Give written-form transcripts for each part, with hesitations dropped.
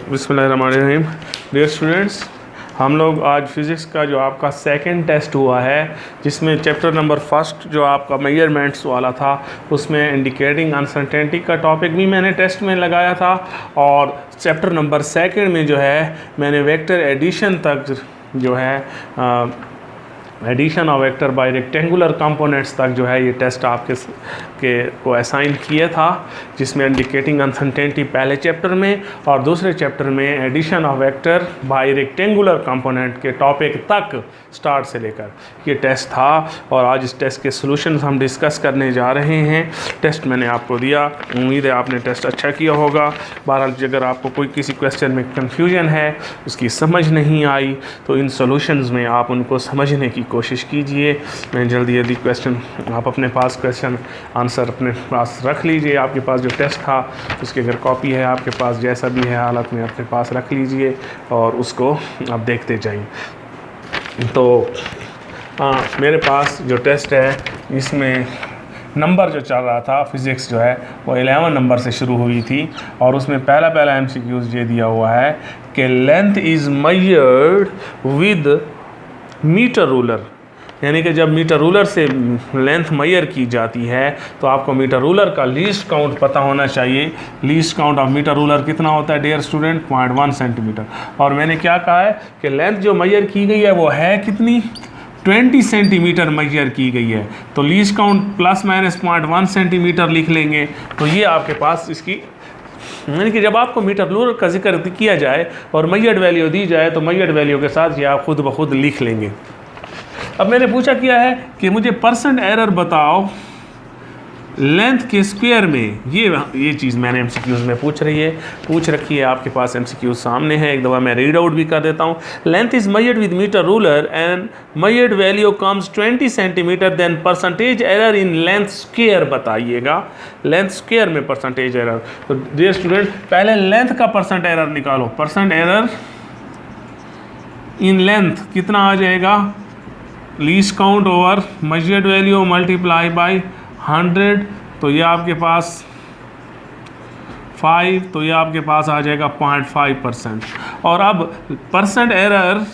बिस्मिल्लाहिर्रहमानिर्रहीम। Dear students, हम लोग आज फिज़िक्स का जो आपका सेकंड टेस्ट हुआ है, जिसमें चैप्टर नंबर फर्स्ट जो आपका मेजरमेंट्स वाला था, उसमें इंडिकेटिंग अनसर्टेनिटी का टॉपिक भी मैंने टेस्ट में लगाया था, और चैप्टर नंबर सेकंड में जो है मैंने वेक्टर एडिशन तक जो है addition of vector by rectangular components तक जो है ये टेस्ट आपके को असाइन किया था, जिसमें इंडिकेटिंग अनसर्टेनिटी पहले चैप्टर में और दूसरे चैप्टर में addition of vector by rectangular component के टॉपिक तक स्टार्ट से लेकर ये टेस्ट था। और आज इस टेस्ट के सॉल्यूशंस हम डिस्कस करने जा रहे हैं। टेस्ट मैंने आपको दिया, उम्मीद है आपने टेस्ट अच्छा किया होगा। बहरहाल अगर आपको कोई किसी क्वेश्चन में कन्फ्यूजन है, उसकी समझ नहीं आई, तो इन सॉल्यूशंस में आप उनको समझने की कोशिश कीजिए। मैं जल्दी क्वेश्चन आप अपने पास क्वेश्चन आंसर अपने पास रख लीजिए। आपके पास जो टेस्ट था उसकी अगर कॉपी है आपके पास, जैसा भी है हालत में अपने पास रख लीजिए और उसको आप देखते जाइए। तो मेरे पास जो टेस्ट है इसमें नंबर जो चल रहा था, फिज़िक्स जो है वो 11 नंबर से शुरू हुई थी, और उसमें पहला MCQ ये दिया हुआ है कि length is measured with metre ruler. यानी कि जब मीटर रूलर से लेंथ मेजर की जाती है तो आपको मीटर रूलर का लीस्ट काउंट पता होना चाहिए। Least count of metre ruler कितना होता है डियर स्टूडेंट? 0.1 सेंटीमीटर। और मैंने क्या कहा है कि लेंथ जो मेजर की गई है वो है कितनी? 20 सेंटीमीटर मेजर की गई है। तो least count plus minus 0.1 centimetre लिख लेंगे। तो ये आपके पास इसकी, यानी कि जब आपको मीटर रूलर का जिक्र किया जाए और मेजर्ड वैल्यू दी जाए तो मेजर्ड वैल्यू के साथ ये आप खुद ब खुद लिख लेंगे। अब मैंने पूछा किया है कि मुझे परसेंट एरर बताओ लेंथ के स्क्वायर में। ये चीज़ मैंने MCQs में पूछ रखी है। आपके पास MCQ सामने है, एक दफ़ा मैं रीड आउट भी कर देता हूँ। Length is measured with metre ruler and measured value comes 20 centimetre, then percentage error in length square बताइएगा। लेंथ स्क्वायर में परसेंटेज एरर। तो डियर स्टूडेंट, पहले लेंथ का परसेंट एरर निकालो। परसेंट एरर इन लेंथ कितना आ जाएगा? Least count over measured value multiply by 100, तो ये आपके पास 5, तो ये आपके पास आ जाएगा 0.5%। और अब percent error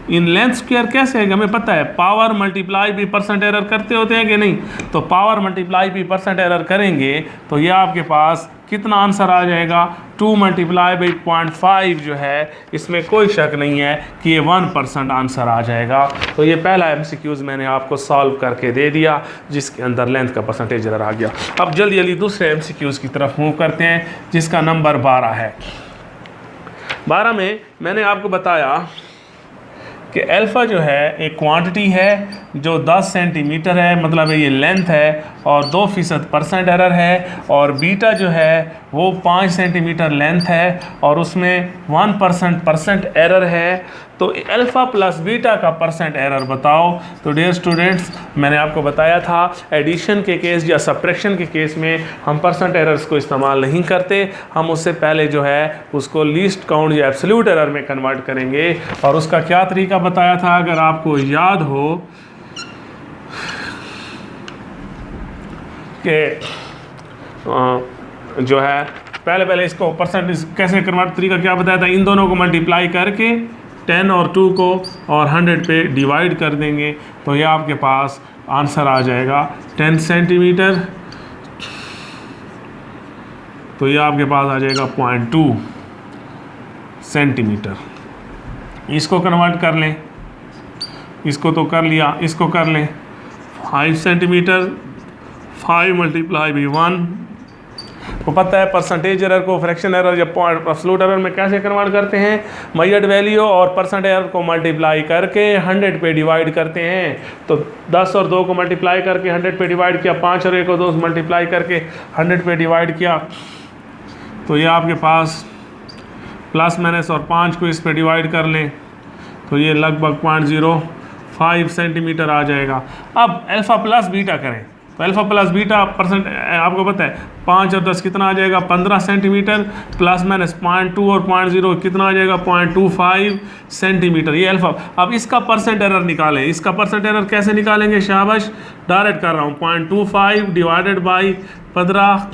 in length square कैसे है हमें पता है, पावर मल्टीप्लाई भी परसेंट एरर करते होते हैं कि नहीं? तो पावर मल्टीप्लाई भी परसेंट एरर करेंगे तो ये आपके पास कितना आंसर आ जाएगा? 2 मल्टीप्लाई बाई 0.5 जो है, इसमें कोई शक नहीं है कि ये 1% आंसर आ जाएगा। तो ये पहला MCQs मैंने आपको सॉल्व करके दे दिया, जिसके अंदर लेंथ का परसेंटेज एरर आ गया। अब जल्दी दूसरे MCQs की तरफ मूव करते हैं, जिसका नंबर 12 है। 12 में मैंने आपको बताया कि अल्फ़ा जो है एक क्वांटिटी है जो 10 सेंटीमीटर है, मतलब ये लेंथ है, और 2% परसेंट एरर है, और बीटा जो है वो 5 सेंटीमीटर लेंथ है और उसमें 1% परसेंट एरर है। तो अल्फ़ा प्लस बीटा का परसेंट एरर बताओ। तो डियर स्टूडेंट्स, मैंने आपको बताया था एडिशन के केस या सब्ट्रैक्शन के केस में हम परसेंट एरर्स को इस्तेमाल नहीं करते। हम उससे पहले जो है उसको लीस्ट काउंट या एब्सोल्यूट एरर में कन्वर्ट करेंगे। और उसका क्या तरीका बताया था, अगर आपको याद हो कि जो है पहले इसको परसेंट कैसे कन्वर्ट, तरीका क्या बताया था? इन दोनों को मल्टीप्लाई करके 10 और 2 को और 100 पे डिवाइड कर देंगे, तो ये आपके पास आंसर आ जाएगा 10 सेंटीमीटर। तो ये आपके पास आ जाएगा 0.2 सेंटीमीटर। इसको कन्वर्ट कर लें, इसको तो कर लिया, इसको कर लें 5 सेंटीमीटर। 5 मल्टीप्लाई बाई 1, तो पता है परसेंटेज एरर को फ्रैक्शन एरर या एब्सोल्यूट एरर में कैसे कन्वर्ट करते हैं? मेजर्ड वैल्यू और परसेंट एरर को मल्टीप्लाई करके 100 पे डिवाइड करते हैं। तो 10 और 2 को मल्टीप्लाई करके 100 पे डिवाइड किया, 5 और 1 को 2 मल्टीप्लाई करके 100 पे डिवाइड किया, तो ये आपके पास प्लस माइनस और 5 को इस पे डिवाइड कर लें तो ये लगभग 0.05 सेंटीमीटर आ जाएगा। अब अल्फ़ा प्लस बीटा करें, तो अल्फ़ा प्लस बीटा परसेंट आपको पता है 5 और 10 कितना आ जाएगा 15 सेंटीमीटर, प्लस माइनस 0.2 और 0.0 कितना आ जाएगा 0.25 सेंटीमीटर, ये अल्फ़ा। अब इसका परसेंट एरर निकालें, इसका परसेंट एरर कैसे निकालेंगे, शाबाश, डायरेक्ट कर रहा हूँ, 0.25 डिवाइडेड बाई 15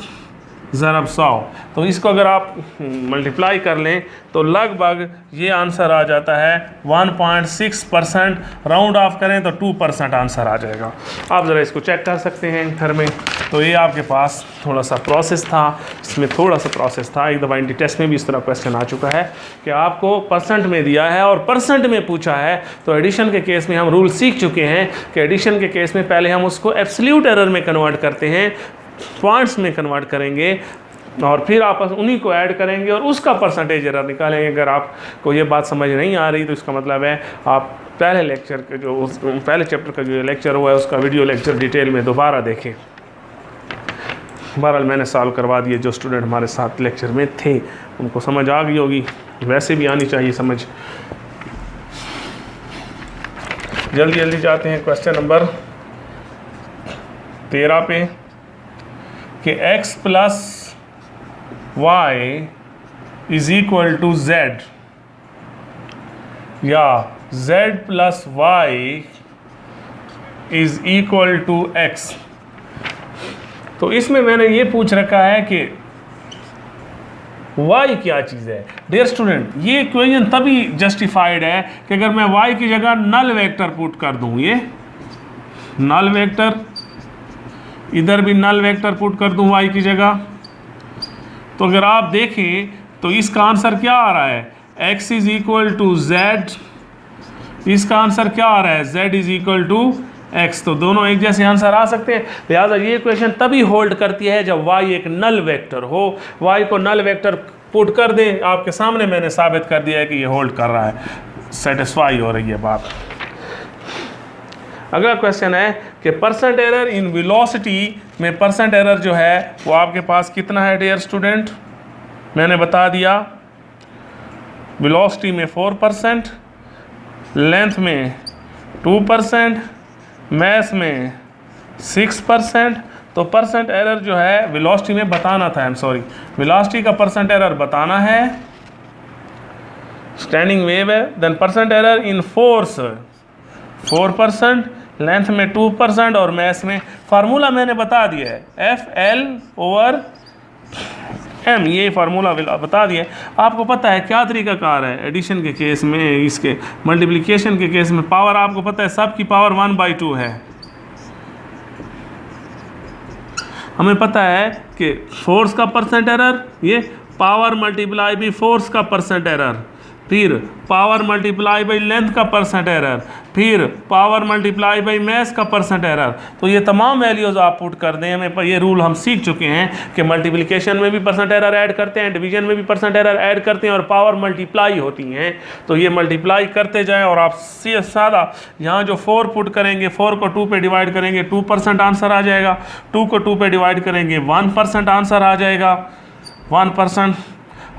ज़रब 100। तो इसको अगर आप मल्टीप्लाई कर लें तो लगभग ये आंसर आ जाता है 1.6%, राउंड ऑफ करें तो 2% आंसर आ जाएगा। आप ज़रा इसको चेक कर सकते हैं घर में। तो ये आपके पास थोड़ा सा प्रोसेस था, इसमें थोड़ा सा प्रोसेस था। एक दफ़ा इंडी टेस्ट में भी इस तरह क्वेश्चन आ चुका है कि आपको परसेंट में दिया है और परसेंट में पूछा है। तो एडिशन के केस में हम रूल सीख चुके हैं कि एडिशन के केस में पहले हम उसको एब्सोल्यूट एरर में कन्वर्ट करते हैं, पॉइंट्स में कन्वर्ट करेंगे और फिर आपस उन्हीं को ऐड करेंगे और उसका परसेंटेज एरर निकालेंगे। अगर आपको ये बात समझ नहीं आ रही तो इसका मतलब है आप पहले लेक्चर के जो पहले चैप्टर का जो लेक्चर हुआ है उसका वीडियो लेक्चर डिटेल में दोबारा देखें। बहरहाल मैंने सॉल्व करवा दिए, जो स्टूडेंट हमारे साथ लेक्चर में थे उनको समझ आ गई होगी, वैसे भी आनी चाहिए समझ। जल्दी जल्दी जाते हैं क्वेश्चन नंबर 13 पे कि x plus y is equal to z या z plus y is equal to x। तो इसमें मैंने ये पूछ रखा है कि y क्या चीज़ है। डियर स्टूडेंट, ये इक्वेशन तभी जस्टिफाइड है कि अगर मैं y की जगह नल वेक्टर पुट कर दूं, ये नल वेक्टर, इधर भी नल वेक्टर पुट कर दूं y की जगह, तो अगर आप देखें तो इसका आंसर क्या आ रहा है, x is equal to z, इसका आंसर क्या आ रहा है, z is equal to x। तो दोनों एक जैसे आंसर आ सकते हैं। लिहाजा ये इक्वेशन तभी होल्ड करती है जब y एक नल वेक्टर हो। y को नल वेक्टर पुट कर दें, आपके सामने मैंने साबित कर दिया है कि ये होल्ड कर रहा है, सेटिस्फाई हो रही है बात। अगला क्वेश्चन है कि परसेंट एरर इन वेलोसिटी में परसेंट एरर जो है वो आपके पास कितना है डियर स्टूडेंट। मैंने बता दिया वेलोसिटी में 4%, लेंथ में 2%, मैथ में 6%। तो परसेंट एरर जो है वेलोसिटी में बताना था, वेलोसिटी का परसेंट एरर बताना है, स्टैंडिंग वेव है। Then percent error in force 4%, length में 2% और मैथ में, फार्मूला मैंने बता दिया है FL/m, ये फार्मूला बता दिया। आपको पता है क्या तरीका कार है एडिशन के केस में, इसके मल्टीप्लिकेशन के केस में पावर आपको पता है सब की पावर 1/2 है। हमें पता है कि फोर्स का परसेंट एरर ये पावर मल्टीप्लाई बाई फोर्स का परसेंट एरर, फिर पावर मल्टीप्लाई बाई लेंथ का परसेंट एरर, फिर पावर मल्टीप्लाई बाई मैथ का परसेंट एरर। तो ये तमाम वैल्यूज़ आप पुट कर दें। हमें ये रूल हम सीख चुके हैं कि मल्टीप्लिकेशन में भी परसेंट एरर ऐड करते हैं, डिवीजन में भी परसेंट एरर ऐड करते हैं और पावर मल्टीप्लाई होती हैं। तो ये मल्टीप्लाई करते जाएं और आप सादा यहाँ जो 4 पुट करेंगे, 4 को 2 पे डिवाइड करेंगे 2% आंसर आ जाएगा, 2 को 2 पे डिवाइड करेंगे 1% आंसर आ जाएगा 1%,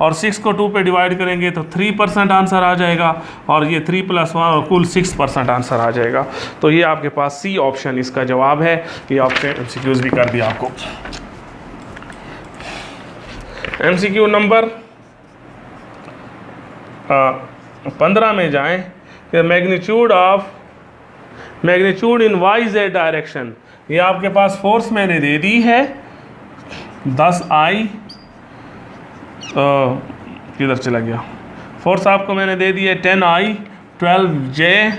और 6 को 2 पे डिवाइड करेंगे तो 3% आंसर आ जाएगा, और ये 3 + 1 और कुल 6% आंसर आ जाएगा। तो ये आपके पास सी ऑप्शन इसका जवाब है। ये ऑप्शन MCQs भी कर दिया आपको। MCQ नंबर 15 में जाएं कि मैग्नीट्यूड इन YZ डायरेक्शन। ये आपके पास फोर्स मैंने दे दी है 10I, किधर चला गया, फोर्स आपको मैंने दे दी है 10I, 12J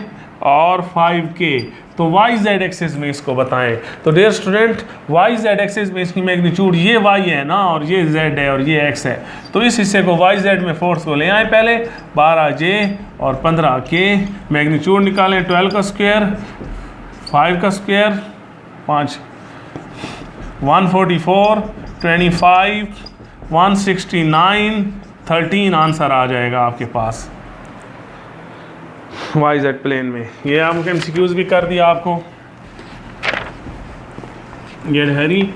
और 5K। तो YZ एक्सिस में इसको बताएं। तो डियर स्टूडेंट, YZ एक्सिस में इसकी मैग्नीट्यूड ये Y है ना, और ये Z है और ये X है। तो इस हिस्से को YZ में फोर्स को ले आए पहले, 12J और 15K। मैग्नीट्यूड निकालें, 12 का स्क्वायर 5 का स्क्वायर 5, 144, 25, 169, 13 आंसर आ जाएगा आपके पास YZ प्लेन में। ये आपको MCQs भी कर दिया आपको। ये हैरी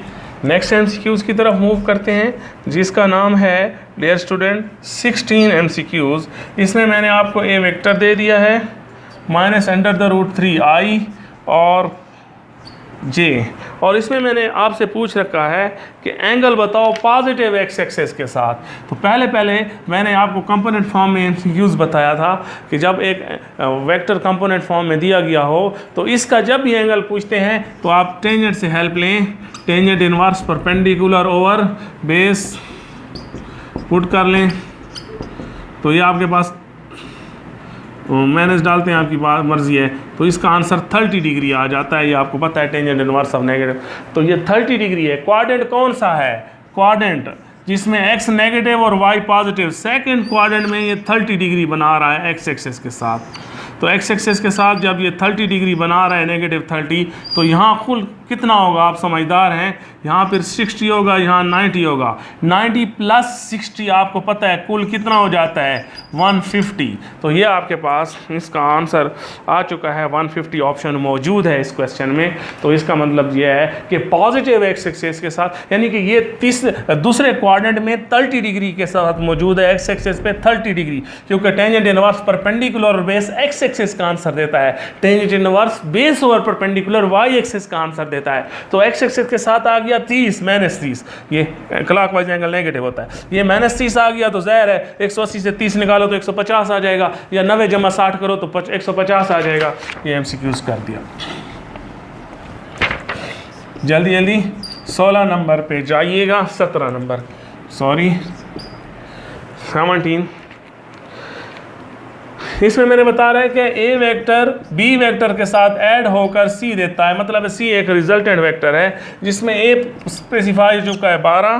नेक्स्ट MCQs की तरफ मूव करते हैं, जिसका नाम है डियर स्टूडेंट 16 MCQs। इसमें मैंने आपको ए वेक्टर दे दिया है -√3i और जे। और इसमें मैंने आपसे पूछ रखा है कि एंगल बताओ पॉजिटिव एक्स एक्सेस के साथ। तो पहले मैंने आपको कंपोनेंट फॉर्म में यूज़ बताया था कि जब एक वेक्टर कंपोनेंट फॉर्म में दिया गया हो तो इसका जब भी एंगल पूछते हैं तो आप टेंजेंट से हेल्प लें, tangent inverse perpendicular over base put कर लें। तो ये आपके पास माइनस डालते हैं, आपकी बात मर्जी है। तो इसका आंसर 30 डिग्री आ जाता है। ये आपको पता है टेंजेंट इनवर्स ऑफ नेगेटिव, तो ये 30 डिग्री है। क्वाड्रेंट कौन सा है? क्वाड्रेंट जिसमें x नेगेटिव और y पॉजिटिव, सेकंड क्वाड्रेंट में ये 30 डिग्री बना रहा है x एक्सेस के साथ। तो x एक्सेस के साथ जब ये 30 डिग्री बना रहा है नेगेटिव 30, तो यहाँ कुल कितना होगा? आप समझदार हैं, यहाँ फिर 60 होगा, यहाँ 90 होगा। 90 प्लस 60 आपको पता है कुल कितना हो जाता है? 150। तो ये आपके पास इसका आंसर आ चुका है, 150 ऑप्शन मौजूद है इस क्वेश्चन में। तो इसका मतलब ये है कि पॉजिटिव एक्स एक्सेस के साथ, यानी कि ये दूसरे क्वाड्रेंट में 30 डिग्री के साथ मौजूद है, एक्स एक्सेस पे 30 डिग्री, क्योंकि टेंजेंट इनवर्स परपेंडिकुलर और बेस एक्स एक्सेस का आंसर देता है, tangent inverse base over perpendicular y axis का आंसर देता है। तो एक्स एक्सेस के साथ आ गया 30 माइनस 30, ये क्लॉकवाइज एंगल नेगेटिव होता है। ये माइनस 30 आ गया तो ज़ाहिर है 180 से 30 निकालो तो 150 आ जाएगा, या 90 जमा 60 करो तो 150 आ जाएगा। ये एमसीक्यूज कर दिया। जल्दी जल्दी 16 नंबर पे जाइएगा, 17 नंबर 17। इसमें मैंने बता रहा है कि ए वेक्टर बी वेक्टर के साथ ऐड होकर सी देता है, मतलब सी एक रिजल्टेंट वेक्टर है जिसमें ए स्पेसिफाई हो चुका है 12,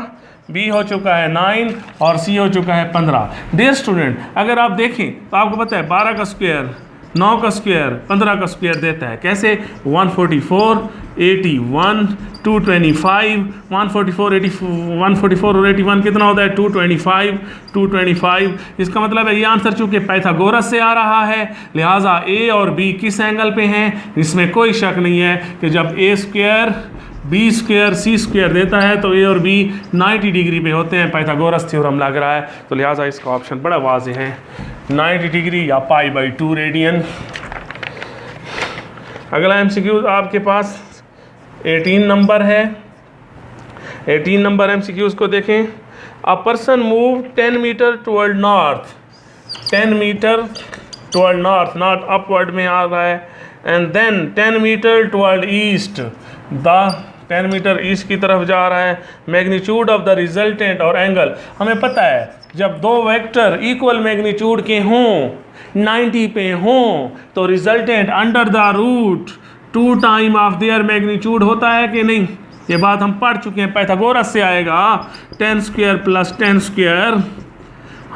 बी हो चुका है 9 और सी हो चुका है 15। डियर स्टूडेंट, अगर आप देखें तो आपको पता है 12 का स्क्वायर 9 का स्क्वायर 15 का स्क्वायर देता है। कैसे? 144, 81, 225, 144, 144 और 81 कितना होता है? 225, 225। इसका मतलब है ये आंसर चूंकि पाइथागोरस से आ रहा है, लिहाजा ए और बी किस एंगल पे हैं? इसमें कोई शक नहीं है कि जब ए स्क्वायर बी स्क्वायर सी स्क्वायर देता है तो ए और बी 90 डिग्री पे होते हैं। पाइथागोरस थ्योरम लग रहा है, तो लिहाजा इसका ऑप्शन बड़ा वाज़ेह है, 90 डिग्री या π/2 रेडियन। अगला एमसीक्यू आपके पास 18 नंबर है। 18 नंबर एमसीक्यूज को देखें। A person move 10 metre toward north, 10 metre toward north, north upward में आ रहा है, and then 10 metre toward east, the 10 metre east की तरफ जा रहा है। मैग्नीट्यूड ऑफ द रिजल्टेंट और एंगल, हमें पता है जब दो वेक्टर इक्वल मैग्नीट्यूड के हों, 90 पे हों, तो resultant under the root 2 time of their magnitude होता है कि नहीं? ये बात हम पढ़ चुके हैं, पाइथागोरस से आएगा 10 स्क्वायर प्लस 10 स्क्वायर,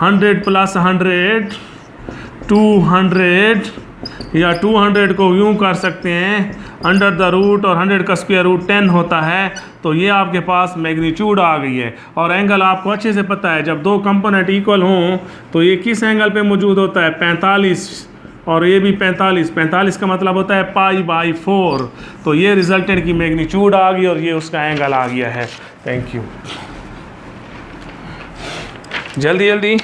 100 प्लस 100, 200, या 200 को यूं कर सकते हैं अंडर द रूट, और 100 का स्क्वायर रूट 10 होता है। तो ये आपके पास मैग्नीट्यूड आ गई है। और एंगल आपको अच्छे से पता है, जब दो कंपोनेंट इक्वल हों तो ये किस एंगल पे मौजूद होता है? 45, और ये भी 45। 45 का मतलब होता है π/4। तो ये रिजल्टेंट की मैग्नीट्यूड आ गई और ये उसका एंगल आ गया है। Thank you. जल्दी जल्दी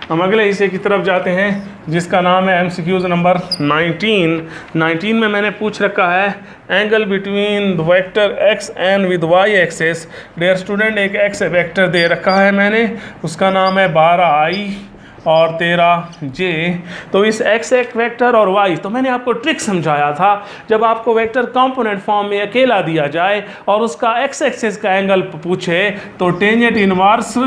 हम अगले हिस्से की तरफ जाते हैं जिसका नाम है एमसीक्यूज नंबर 19। 19 में मैंने पूछ रखा है angle between the vector x and with y axis. Dear student, एक एक्स वेक्टर दे रखा है मैंने, उसका नाम है 12i और 13j। तो इस एक्स एक वेक्टर और वाई, तो मैंने आपको ट्रिक समझाया था, जब आपको वेक्टर कंपोनेंट फॉर्म में अकेला दिया जाए और उसका एक्स एक्सेस का एंगल पूछे तो टेंजेंट इनवर्स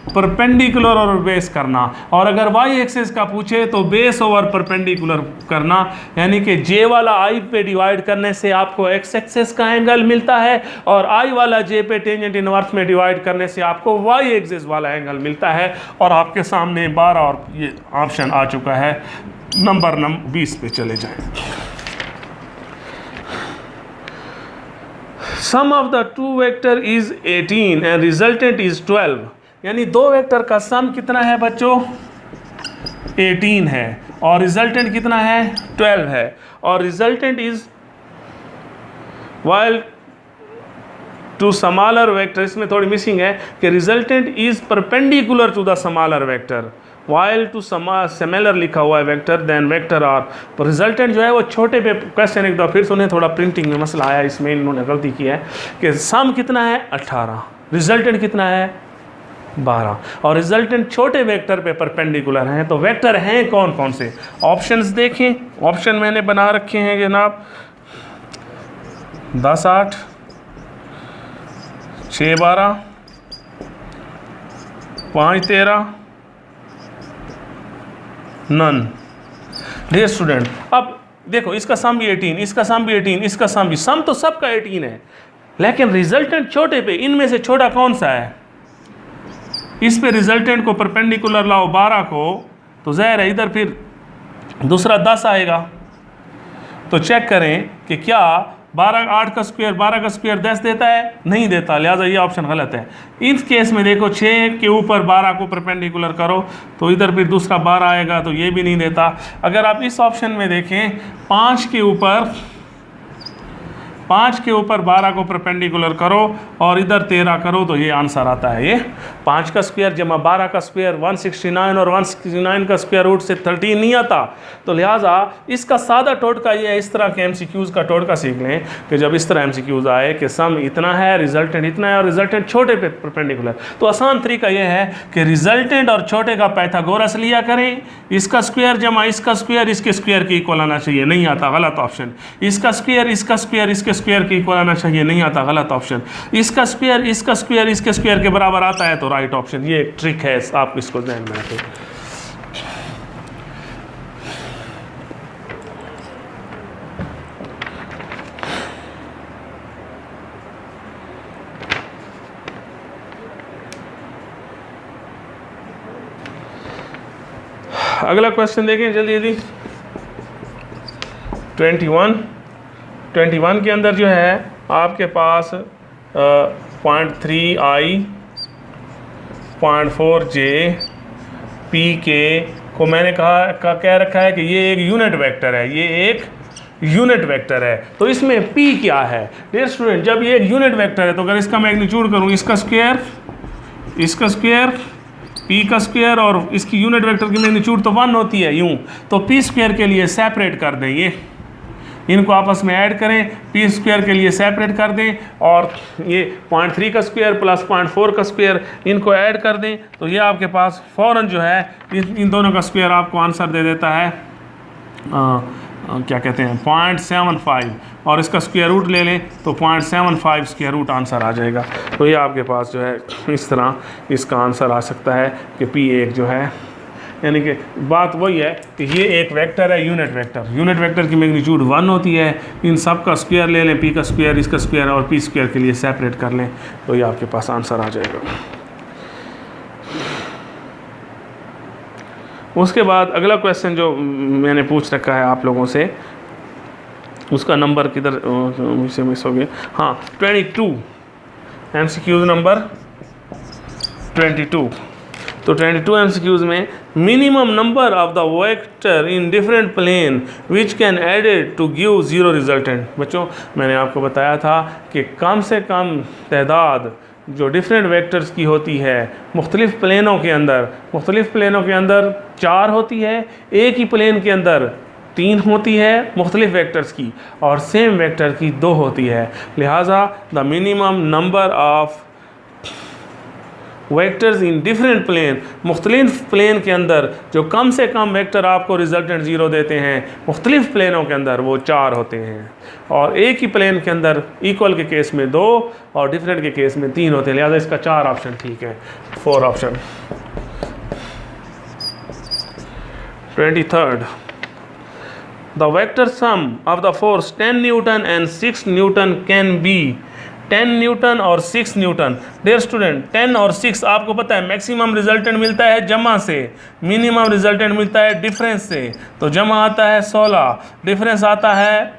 परपेंडिकुलर और बेस करना, और अगर वाई एक्सेस का पूछे तो बेस ओवर परपेंडिकुलर करना, यानी कि जे वाला आई पे डिवाइड करने से आपको एक्स एक्सेस का एंगल मिलता है और आई वाला जे पे टेंजेंट इनवर्स में डिवाइड करने से आपको वाई एक्सेस वाला एंगल मिलता है। और आपके सामने 12 और ये ऑप्शन आ चुका है। नंबर 20 पे चले जाएं। Sum of the two vector is 18 and resultant is 12, यानी दो वेक्टर का सम कितना है बच्चों? 18 है और रिजल्टेंट कितना है? 12 है। और resultant is while to smaller vector, इसमें थोड़ी मिसिंग है कि resultant is perpendicular to the smaller vector, while to similar लिखा हुआ है वेक्टर देन वेक्टर आर, तो रिजल्टेंट जो है वो छोटे पे क्वेश्चन एक दो फिर से उन्हें थोड़ा प्रिंटिंग में मसला आया, इसमें इन्होंने गलती की है कि सम कितना है 18, रिजल्टेंट कितना है 12, और रिजल्टेंट छोटे वेक्टर पे परपेंडिकुलर हैं। तो वेक्टर हैं कौन कौन से, ऑप्शंस देखें, ऑप्शन मैंने बना रखे हैं जनाब 10 8 6 12 5 13 नन। डियर स्टूडेंट, अब देखो इसका सम भी 18, इसका सम भी 18, इसका सम भी, सम तो सबका 18 है, लेकिन रिजल्टेंट छोटे पे इनमें से छोटा कौन सा है, इस पे रिजल्टेंट को परपेंडिकुलर लाओ 12 को, तो ज़ाहिर है इधर फिर दूसरा 10 आएगा। तो चेक करें कि क्या 12 8 का स्क्वायर 12 का स्क्वायर 10 देता है, नहीं देता, लिहाजा ये ऑप्शन गलत है। इस केस में देखो 6 के ऊपर 12 को परपेंडिकुलर करो तो इधर फिर दूसरा 12 आएगा, तो ये भी नहीं देता। अगर आप इस ऑप्शन में देखें 5 के ऊपर 12 को परपेंडिकुलर करो और इधर 13 करो, तो ये आंसर आता है, ये 5 का स्क्वायर जमा 12 का स्क्वायर 169, और 169 का स्क्वायर रूट से 13 नहीं आता। तो लिहाजा इसका सादा टोटका ये है, इस तरह के एमसीक्यूज़ का टोटका सीख लें कि जब इस तरह एमसीक्यूज़ आए कि सम इतना है, रिजल्टेंट इतना है और रिजल्टेंट छोटे पे परपेंडिकुलर, तो आसान तरीका ये है कि रिजल्टेंट और छोटे का पाइथागोरस लिया करें, इसका स्क्वायर जमा इसका स्क्वायर इसके स्क्वायर के इक्वल आना चाहिए, नहीं आता, गलत ऑप्शन। इसका स्क्वायर इसके स्क्वायर के इक्वल आना चाहिए, नहीं आता, गलत ऑप्शन। इसका स्क्वायर इसके स्क्वायर के बराबर आता है, तो राइट ऑप्शन। ये एक ट्रिक है, आप इसको ध्यान में रखें। अगला क्वेश्चन देखें जल्दी जल्दी। 21 के अंदर जो है आपके पास 0.3i 0.4j pk को मैंने कह रखा है कि ये एक यूनिट वेक्टर है, ये एक यूनिट वेक्टर है। तो इसमें p क्या है डियर स्टूडेंट, जब ये एक यूनिट वेक्टर है तो अगर इसका मैग्नीट्यूड करूँ, इसका स्क्वायर p का स्क्वायर और इसकी यूनिट वेक्टर की मैग्नीट्यूड तो 1 होती है यूं, तो p स्क्वायर के लिए सेपरेट कर दें, ये इनको आपस में ऐड करें, p स्क्वायर के लिए सेपरेट कर दें, और ये 0.3 का स्क्वायर प्लस 0.4 का स्क्वायर इनको ऐड कर दें, तो ये आपके पास फ़ौरन जो है इन दोनों का स्क्वायर आपको आंसर दे देता है क्या कहते हैं 0.75, और इसका स्क्वायर रूट ले लें तो 0.75 स्क्वायर रूट आंसर आ जाएगा। तो ये आपके पास जो है इस तरह इसका आंसर आ सकता है कि p1 जो है, यानी कि बात वही है कि ये एक वेक्टर है, यूनिट वेक्टर की मैग्नीट्यूड 1 होती है। इन सब का स्क्वायर ले लें, p का स्क्वायर इसका स्क्वायर और p स्क्वायर के लिए सेपरेट कर लें, तो ये आपके पास आंसर आ जाएगा। उसके बाद अगला क्वेश्चन जो मैंने पूछ रखा है आप लोगों से, उसका नंबर किधर मुझसे मिस हो गया, हाँ 22 MCQ नंबर 22। तो 22 MCQs में minimum number of the vector in different plane which can added to give zero resultant. बच्चों मैंने आपको बताया था कि कम से कम तादाद जो डिफरेंट वेक्टर्स की होती है मुख्तलिफ़ प्लेनों के अंदर 4 होती है, एक ही प्लेन के अंदर 3 होती है मुख्तलिफ़ वेक्टर्स की, और सेम वेक्टर की 2 होती है। लिहाजा the minimum number of vectors in different plane, मुख्तलिफ प्लेन के अंदर जो कम से कम वेक्टर आपको रिजल्टेंट 0 देते हैं मुख्तलिफ प्लेनों के अंदर वो 4 होते हैं, और एक ही प्लेन के अंदर इक्वल के केस में 2 और डिफरेंट के केस में 3 होते हैं। लिहाजा इसका 4 ऑप्शन ठीक है, 4 option. 23rd the vector sum of the force 10 Newton and 6 Newton can be 10 Newton और 6 न्यूटन। डियर स्टूडेंट 10 और 6 आपको पता है मैक्सिमम रिजल्टेंट मिलता है जमा से, मिनिमम रिजल्टेंट मिलता है डिफरेंस से। तो जमा आता है 16, डिफरेंस आता है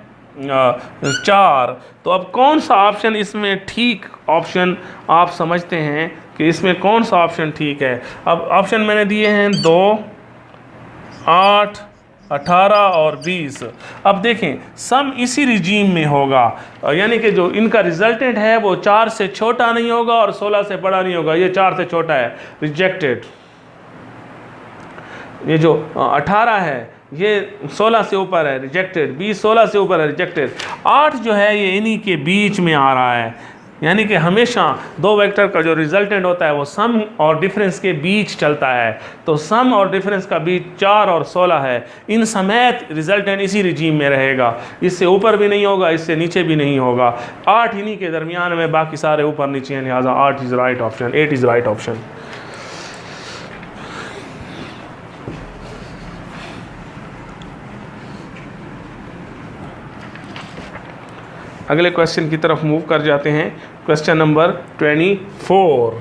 4। तो अब कौन सा ऑप्शन इसमें ठीक ऑप्शन आप समझते हैं कि इसमें कौन सा ऑप्शन ठीक है? अब ऑप्शन मैंने दिए हैं 2, 8, 18 और 20। अब देखें सम इसी रिजीम में होगा, यानी कि जो इनका रिजल्टेंट है वो 4 से छोटा नहीं होगा और 16 से बड़ा नहीं होगा, ये 4 से छोटा है, रिजेक्टेड। ये जो 18 है ये 16 से ऊपर है रिजेक्टेड, 20 16 से ऊपर है रिजेक्टेड, 8 जो है ये इन्हीं के बीच में आ रहा है। यानी कि हमेशा दो वेक्टर का जो रिजल्टेंट होता है वो सम और डिफरेंस के बीच चलता है। तो सम और डिफरेंस का बीच 4 और 16 है, इन समेत रिजल्टेंट इसी रिजीम में रहेगा, इससे ऊपर भी नहीं होगा, इससे नीचे भी नहीं होगा। 8 इन्हीं के दरमियान में, बाकी सारे ऊपर नीचे हैं, लिहाजा 8 is right option, 8 is right option. अगले क्वेश्चन की तरफ मूव कर जाते हैं। Question number 24।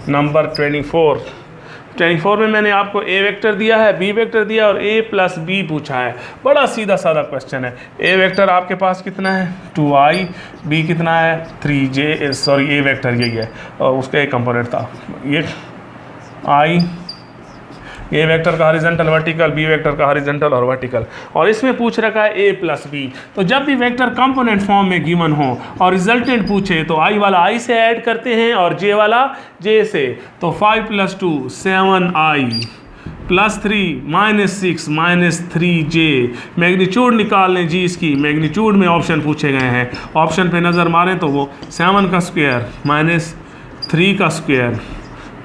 नंबर 24 में मैंने आपको ए वेक्टर दिया है, बी वेक्टर दिया और ए प्लस बी पूछा है। बड़ा सीधा साधा क्वेश्चन है। ए वेक्टर आपके पास कितना है 2i, बी कितना है 3j, सॉरी ए वेक्टर यही है और उसका एक कंपोनेंट था ये i, ए वेक्टर का हॉरिजॉन्टल वर्टिकल, बी वेक्टर का हॉरिजॉन्टल और वर्टिकल, और इसमें पूछ रखा है ए प्लस बी। तो जब भी वेक्टर कंपोनेंट फॉर्म में गिवन हो और रिजल्टेंट पूछे तो आई वाला आई से ऐड करते हैं और जे वाला जे से। तो 5 + 2 7i + 3 -6 -3j। मैग्नीट्यूड निकाल लें जी, इसकी मैग्नीट्यूड में ऑप्शन पूछे गए हैं। ऑप्शन पे नज़र मारें तो वो 7 का स्क्वायर -3 का स्क्वायर,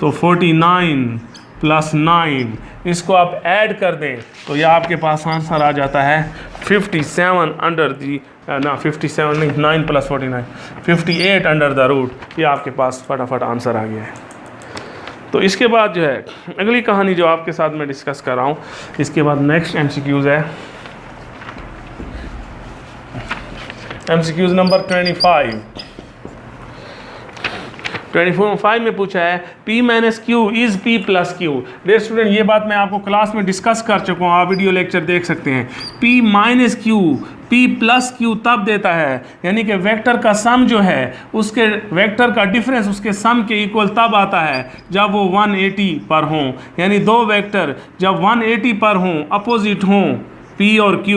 तो 49 + 9, इसको आप ऐड कर दें तो यह आपके पास आंसर आ जाता है 57 अंडर दी 57 नहीं 9 + 49 58 अंडर द रूट। ये आपके पास फटाफट आंसर आ गया है। तो इसके बाद जो है अगली कहानी जो आपके साथ मैं डिस्कस कर रहा हूँ, इसके बाद नेक्स्ट MCQs है। MCQs नंबर 25 में पूछा है P - Q is P + Q। Dear student, ये बात मैं आपको क्लास में डिस्कस कर चुका हूँ, आप वीडियो लेक्चर देख सकते हैं। P - Q P + Q तब देता है, यानी कि वेक्टर का सम जो है उसके वेक्टर का डिफरेंस उसके सम के इक्वल तब आता है जब वो 180 पर हों। यानी दो वेक्टर जब 180 पर हों, अपोजिट हों P और Q,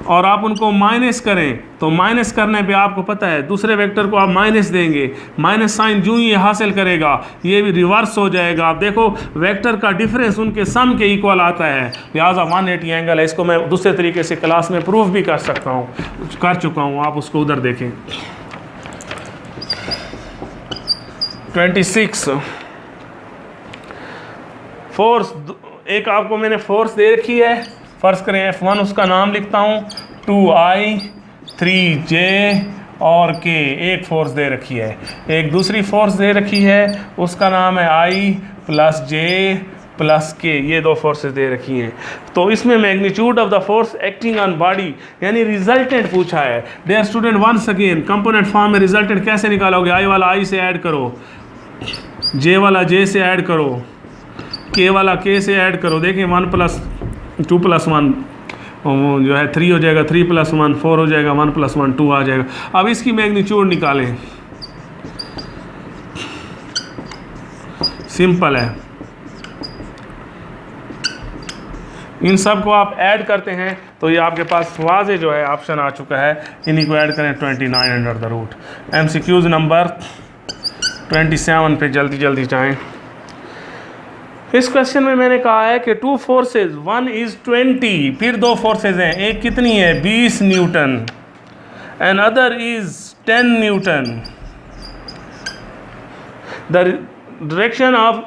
और आप उनको माइनस करें तो माइनस करने पे आपको पता है दूसरे वेक्टर को आप माइनस देंगे, माइनस साइन जो ही हासिल करेगा ये भी रिवर्स हो जाएगा। आप देखो वेक्टर का डिफरेंस उनके सम के इक्वल आता है, लिहाजा 180 एंगल है। इसको मैं दूसरे तरीके से क्लास में प्रूफ भी कर सकता हूँ, कर चुका हूँ, आप उसको उधर देखें। 26 फोर्स, एक आपको मैंने फोर्स दे रखी है, फर्ज करें F1, उसका नाम लिखता हूँ 2i 3j और k, एक फोर्स दे रखी है। एक दूसरी फोर्स दे रखी है, उसका नाम है i + j + k, ये दो फोर्सेस दे रखी हैं। तो इसमें magnitude of the force acting on body यानी रिजल्टेंट पूछा है। Dear student, once again component form में रिजल्टेंट कैसे निकालोगे? i वाला i से ऐड करो, j वाला j से ऐड करो, k वाला k से ऐड करो। देखिए 1 + 2 + 1 जो है 3 हो जाएगा, 3 + 1 4 हो जाएगा, 1 + 1 2 आ जाएगा। अब इसकी मैग्नीट्यूड निकालें, सिंपल है। इन सब को आप ऐड करते हैं तो ये आपके पास वाज़े जो है ऑप्शन आ चुका है, इन्हीं को ऐड करें 29 under the root. MCQs number 27 पे जल्दी जल्दी जाएं। इस क्वेश्चन में मैंने कहा है कि 2 फोर्सेज, 1 इज़ 20, फिर 2 फोर्सेज हैं, एक कितनी है 20 Newton and other is 10 Newton. The direction of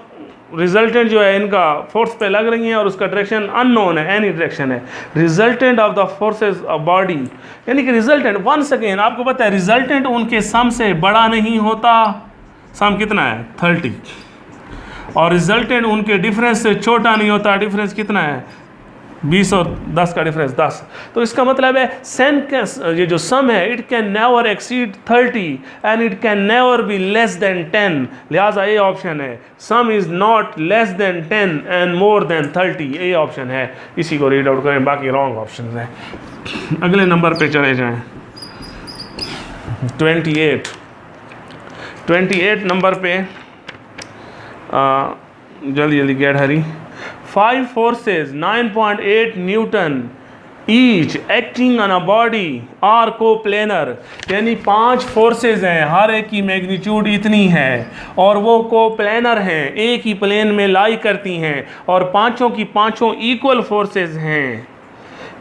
resultant जो है इनका फोर्स पे लग रही है और उसका डायरेक्शन अननोन है, एनी डायरेक्शन है। Resultant of the forces of body, यानी कि रिजल्टेंट, वंस अगेन आपको पता है रिजल्टेंट उनके सम से बड़ा नहीं होता। सम कितना है 30, और रिजल्टेंट उनके डिफरेंस से छोटा नहीं होता। डिफरेंस कितना है 20 और 10 का डिफरेंस 10। तो इसका मतलब है ये जो सम है it can never exceed 30 and it can never be less than 10। लिहाजा ये ऑप्शन है, सम is not less than 10 and more than 30, ये ऑप्शन है। इसी को रीड आउट करें, बाकी रॉन्ग ऑप्शन है। अगले नंबर पे चले जाएं। 28 नंबर पे जल्दी जल्दी get hurry. 5 forces 9.8 newton each acting on a body are coplanar, यानी 5 फोर्सेस हैं, हर एक की मैग्नीट्यूड इतनी है और वो कोप्लेनर हैं, एक ही प्लेन में लाई करती हैं और पांचों की पांचों इक्वल फोर्सेस हैं।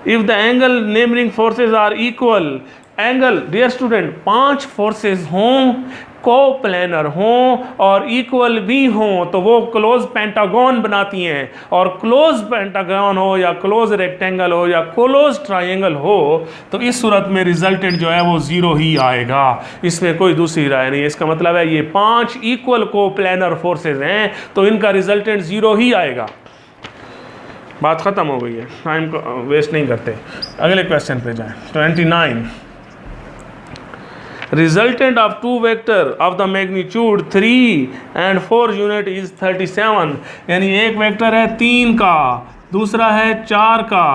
If the angle neighbouring forces are equal, angle dear student 5 forces हों, कोप्लेनर हों और इक्वल भी हों तो वो क्लोज पेंटागन बनाती हैं, और क्लोज पेंटागन हो या क्लोज रेक्टेंगल हो या क्लोज ट्रायंगल हो तो इस सूरत में रिजल्टेंट जो है वो 0 ही आएगा, इसमें कोई दूसरी राय नहीं है। इसका मतलब है ये 5 इक्वल कोप्लेनर फोर्सेस हैं तो इनका रिजल्टेंट 0 ही आएगा। बात ख़त्म हो गई है, टाइम को वेस्ट नहीं करते, अगले क्वेश्चन पे जाएं। 29 resultant of 2 vector of the magnitude 3 and 4 unit is 37, यानी एक वेक्टर है 3 का, दूसरा है 4 का,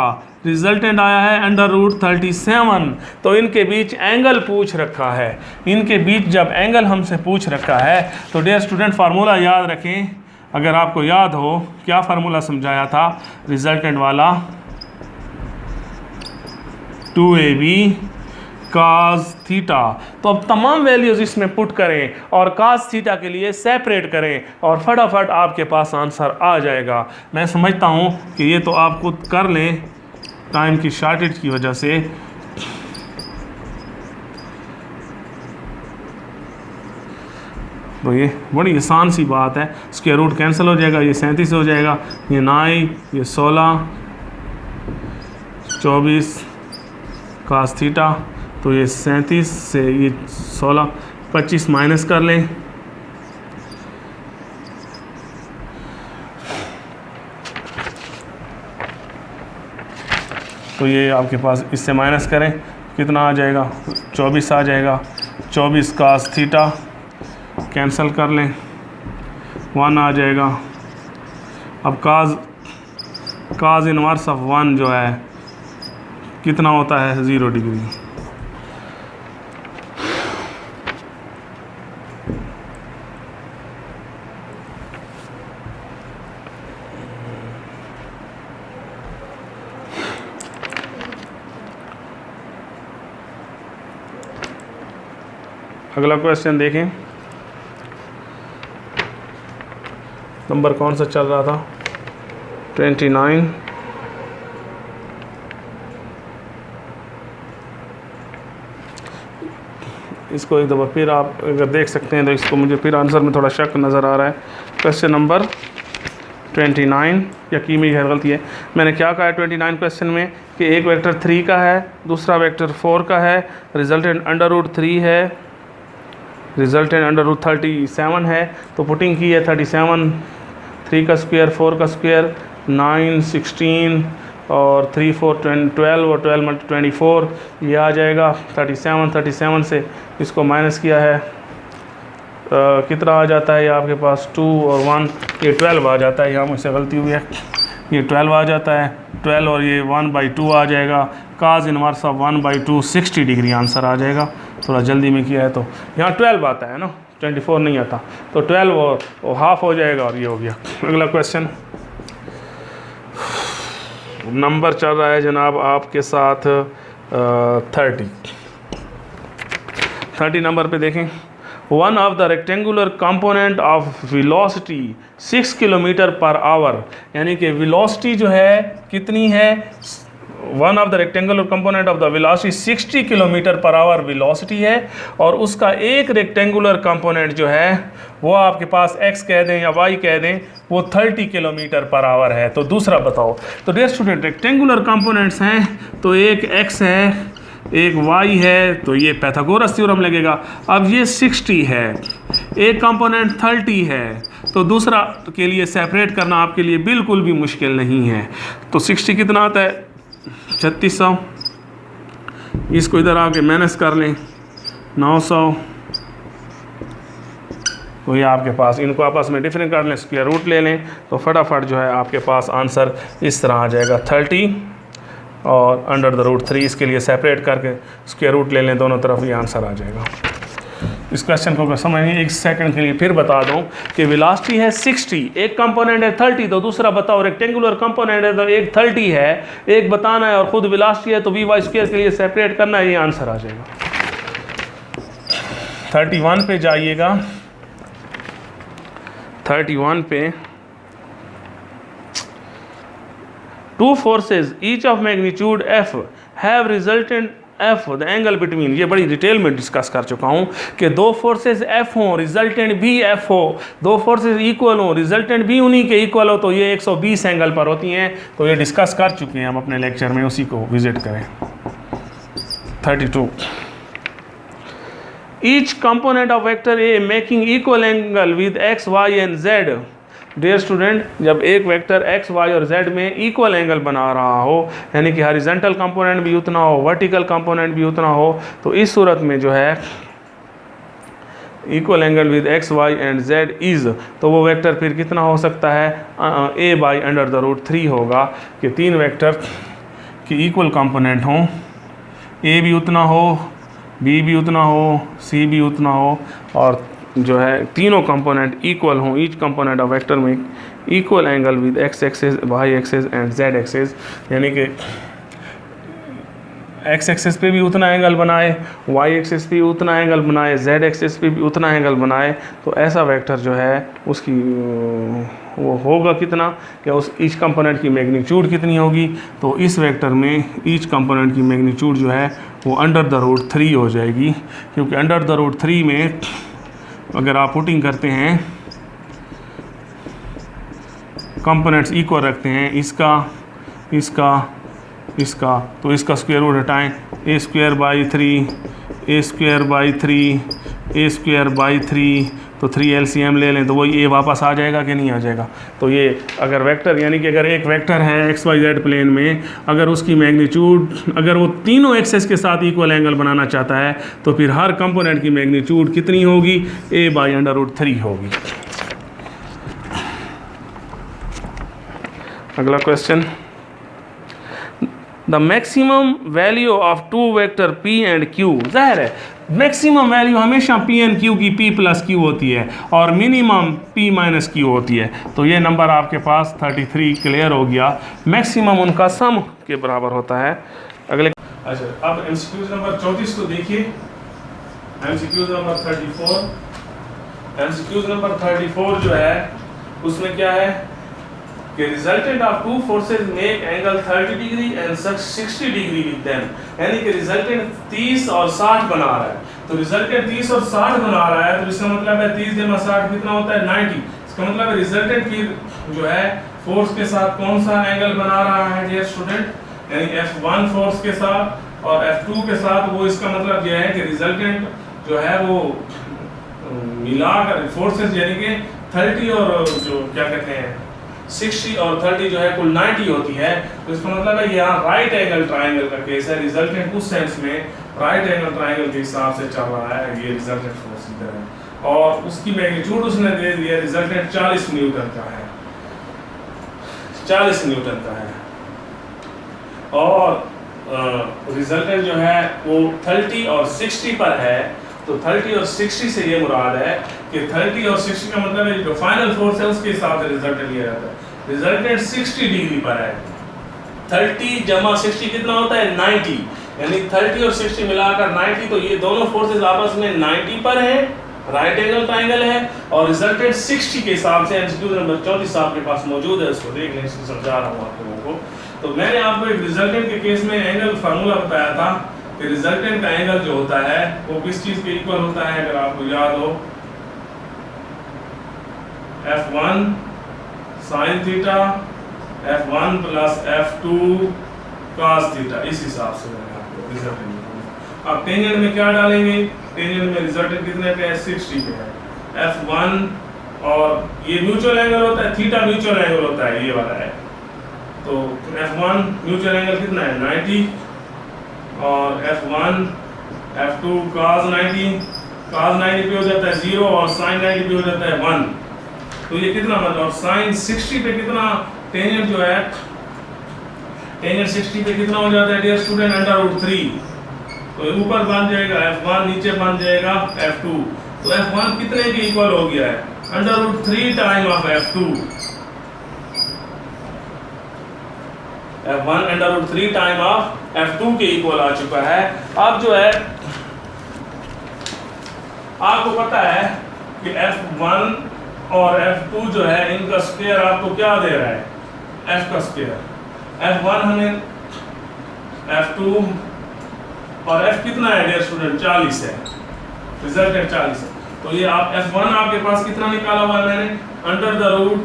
रिजल्टेंट आया है √37। तो इनके बीच एंगल पूछ रखा है, इनके बीच जब एंगल हमसे पूछ रखा है तो डियर स्टूडेंट फार्मूला याद रखें, अगर आपको याद हो क्या फार्मूला समझाया था रिजल्टेंट वाला, 2ab cos थीटा। तो अब तमाम वैल्यूज़ इसमें पुट करें और cos थीटा के लिए सेपरेट करें और फटाफट आपके पास आंसर आ जाएगा। मैं समझता हूँ कि ये तो आप खुद कर लें टाइम की शॉर्टेज की वजह से। तो ये बड़ी आसान सी बात है, स्क्वायर रूट कैंसिल हो जाएगा, ये 37 हो जाएगा, ये 9, ये 16, 24 cos थीटा, तो ये 37 से ये 16, 25 माइनस कर लें, तो ये आपके पास इससे माइनस करें कितना आ जाएगा, 24 आ जाएगा। 24 cos थीटा कैंसिल कर लें, 1 आ जाएगा। अब cos इनवर्स ऑफ 1 जो है कितना होता है, 0 डिग्री। अगला क्वेश्चन देखें, नंबर कौन सा चल रहा था, 29। इसको एक दफ़ा फिर आप अगर देख सकते हैं तो इसको मुझे फिर आंसर में थोड़ा शक नज़र आ रहा है। क्वेश्चन नंबर 29, यकीन मेरी गलती है, मैंने क्या कहा है 29 क्वेश्चन में कि एक वेक्टर 3 का है, दूसरा वेक्टर 4 का है, रिजल्टेंट √3 है, रिजल्टेंट √37 है। तो पुटिंग की है 37, 3 का स्क्वायर, 4 का स्क्वायर, 9, 16 और 3, 4, 12 और 12 × 24 ये आ जाएगा 37 से इसको माइनस किया है कितना आ जाता है, ये आपके पास 2 और 1, ये 12 आ जाता है, यहाँ मुझसे गलती हुई है, ये 12 आ जाता है, 12 और ये 1/2 आ जाएगा। cos inverse of 1/2 60 degree answer आ जाएगा, थोड़ा जल्दी में किया है तो यहाँ 12 आता है ना, 24 नहीं आता, तो 12 और हाफ हो जाएगा और ये हो गया। अगला क्वेश्चन, नंबर चल रहा है जनाब आपके साथ 30 नंबर पे देखें। One of the rectangular component of velocity 6 kilometre per hour, यानी कि वेलोसिटी जो है कितनी है, one of the rectangular component of the velocity 60 kilometre per hour velocity है और उसका एक रेक्टेंगुलर कंपोनेंट जो है वो आपके पास x कह दें या y कह दें, वो 30 किलोमीटर पर आवर है। तो दूसरा बताओ। तो डियर स्टूडेंट रेक्टेंगुलर कंपोनेंट्स हैं तो एक x है एक y है, तो ये पाइथागोरस थ्योरम लगेगा। अब ये 60 है, एक कंपोनेंट 30 है, तो दूसरा के लिए सेपरेट करना आपके लिए बिल्कुल भी मुश्किल नहीं है। तो 60 कितना आता है 3600, इसको इधर आके माइनस कर लें 900, तो ये आपके पास इनको आपस में डिफरेंट कर लें, स्क्वायर रूट ले लें, तो फटाफट जो है आपके पास आंसर इस तरह आ जाएगा 30 और अंडर द रूट 3, इसके लिए सेपरेट करके स्क्वायर रूट ले लें दोनों तरफ, ये आंसर आ जाएगा। इस क्वेश्चन को समझिए एक सेकंड के लिए, फिर बता दूं कि वेलोसिटी है 60, एक कंपोनेंट है 30, तो दूसरा बताओ रेक्टेंगुलर कंपोनेंट है तो एक 30 है, एक बताना है और खुद वेलोसिटी है तो वी वाई स्क्वायर के लिए सेपरेट करना है, ये आंसर आ जाएगा। 31 पे जाइएगा, 31 पे two forces each of magnitude F have resultant F the angle between, ये बड़ी डिटेल में डिस्कस कर चुका हूँ कि दो फोर्सेज एफ हों, रिजल्टेंट भी एफ हो, दो फोर्सेज इक्वल हों, रिजल्टेंट भी उन्हीं के इक्वल हो, तो ये 120 एंगल पर होती हैं। तो ये डिस्कस कर चुके हैं हम अपने लेक्चर में, उसी को विजिट करें। 32 each component of vector a making equal angle with x y and z. Dear student, जब एक वेक्टर एक्स वाई और जेड में इक्वल एंगल बना रहा हो, यानी कि हॉरिजॉन्टल कंपोनेंट भी उतना हो, वर्टिकल कंपोनेंट भी उतना हो, तो इस सूरत में जो है equal angle with x y and z is, तो वो वेक्टर फिर कितना हो सकता है, a by under the root 3 होगा कि तीन वेक्टर की इक्वल कंपोनेंट हों, a भी उतना हो, b भी उतना हो, c भी उतना हो, और जो है तीनों कंपोनेंट इक्वल हों, ईच कंपोनेंट ऑफ वेक्टर में equal angle with x axis, y axis and z axis, यानी कि एक्स एक्सेस पे भी उतना एंगल बनाए, वाई एक्सेस पे भी उतना एंगल बनाए, जेड एक्सेस पे भी उतना एंगल बनाए, तो ऐसा वेक्टर जो है उसकी वो होगा कितना, क्या उस ईच कंपोनेंट की मैग्नीट्यूड कितनी होगी, तो इस वेक्टर में ईच कंपोनेंट की मैग्नीट्यूड जो है वो अंडर द रूट 3 हो जाएगी, क्योंकि अंडर द रूट 3 में अगर आप पुटिंग करते हैं, कंपोनेंट्स इक्वल रखते हैं, इसका इसका इसका, तो इसका स्क्वायर रूट हटाएं, A square by 3, A square by 3, A square by 3, तो 3 एलसीएम ले लें तो वही ए वापस आ जाएगा कि नहीं आ जाएगा। तो ये अगर वेक्टर, यानी कि अगर एक वेक्टर है एक्स वाई जेड प्लेन में, अगर उसकी मैग्नीट्यूड, अगर वो तीनों एक्सेस के साथ इक्वल एंगल बनाना चाहता है, तो फिर हर कंपोनेंट की मैग्नीट्यूड कितनी होगी, a बाई अंडर रूट 3 होगी। अगला question, the maximum value of two vector p and q, जाहिर है मैक्सिमम वैल्यू हमेशा p एंड q की p प्लस q होती है और मिनिमम p माइनस q होती है, तो ये नंबर आपके पास 33 क्लियर हो गया, मैक्सिमम उनका सम के बराबर होता है। अगले अच्छा, अब एमसीक्यूज नंबर 34 को देखिए, एमसीक्यूज नंबर 34, एमसीक्यूज नंबर 34 जो है उसमें क्या है कि resultant of two forces make angle 30 degree and 60 degree with them, यानी कि रिजल्टेंट 30 और 60 बना रहा है, तो रिजल्टेंट 30 और 60 बना रहा है, तो इसका मतलब है 30 जमा 60 कितना होता है 90, इसका मतलब है रिजल्टेंट फिर जो है फोर्स के साथ कौन सा एंगल बना रहा है डियर स्टूडेंट, यानी F1 फोर्स के साथ और F2 के साथ, वो इसका मतलब यह है कि रिजल्टेंट जो है वो मिलाकर फोर्सेस यानी कि 30 और जो क्या कहते हैं 60 और 30 जो है कुल 90 होती है, तो इसका मतलब है यहाँ राइट एंगल ट्रायंगल का केस है, रिजल्टेंट उस सेंस में राइट एंगल ट्रायंगल के हिसाब से चल रहा है, ये रिजल्टेंट फोर्स इधर है और उसकी मैग्नीट्यूड उसने दे दिया, रिजल्टेंट 40 न्यूटन का है, 40 न्यूटन का है, और रिजल्टेंट जो है वो 30 और 60 पर है, तो 30 और 60 से ये मुराद है कि 30 और 60 का मतलब है जो फाइनल फोर्स है उसके हिसाब से रिजल्टेंट लिया जाता है, रिजल्टेंट 60 डिग्री पर है, 30 जमा 60 कितना होता है 90, यानी 30 और 60 मिलाकर 90, तो ये दोनों फोर्सेस आपस में 90 पर है, राइट एंगल ट्रायंगल है, और रिजल्टेंट 60 के हिसाब से एमसीक्यू नंबर 34 आपके पास मौजूद है, उसको देख लें, इसको समझा रहा हूँ आप लोगों को। तो मैंने आपको एक रिजल्टेंट के केस में एंगल फार्मूला बताया था कि रिजल्टेंट का एंगल जो होता है वो किस चीज के इक्वल होता है, अगर आपको याद हो, F1 sin theta F1 plus F2 cos theta, इस हिसाब से मैंने आपको रिजल्टेंट। अब टेंजेंट में क्या डालेंगे, टेंजेंट में रिजल्टेंट कितने पे है 60 पे है, F1 और ये म्यूचुअल एंगल होता है, थीटा म्यूचुअल एंगल होता है, ये वाला है, तो F1 म्यूचुअल एंगल कितना है 90 और F1 F2 cos 90 पे हो जाता है 0 और sin 90 पे हो जाता है 1, तो ये कितना मतलब, और sin 60 पे कितना टेंजेंट जो है, टेंजेंट 60 पे कितना हो जाता है डियर स्टूडेंट अंडर रूट 3, तो ऊपर बन जाएगा F1, नीचे बन जाएगा F2, तो F1 कितने के इक्वल हो गया है? Under root 3 time of F2। F1 under root 3 time of F2 के इक्वल आ चुका है। अब जो है आपको पता है कि F1 और F2 जो है इनका स्क्वायर आपको क्या दे रहा है? F का स्क्वायर। F1 हमें F2 और F कितना है डियर स्टूडेंट? 40 है। रिजल्ट है 40 है। तो ये आप F1 आपके पास कितना निकाला हुआ है मैंने? अंडर द रूट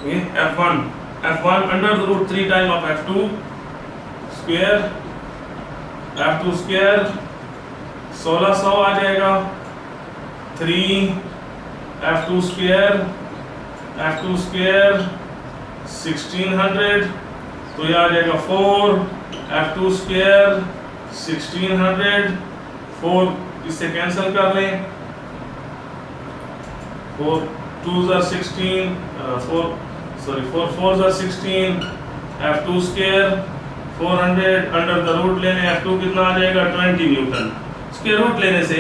ये F1 under the root 3 time of F2 square. F2 square 1600 आ जाएगा। 3 F2 स्क्वायर 1600, तो ये आ जाएगा 4 F2 स्क्वायर 1600। 4 इससे कैंसिल कर लें। 4 2s are 16, 4 4s are 16। F2 square 400 under the root लेने F2 कितना आ जाएगा? 20 न्यूटन। स्क्वायर रूट लेने से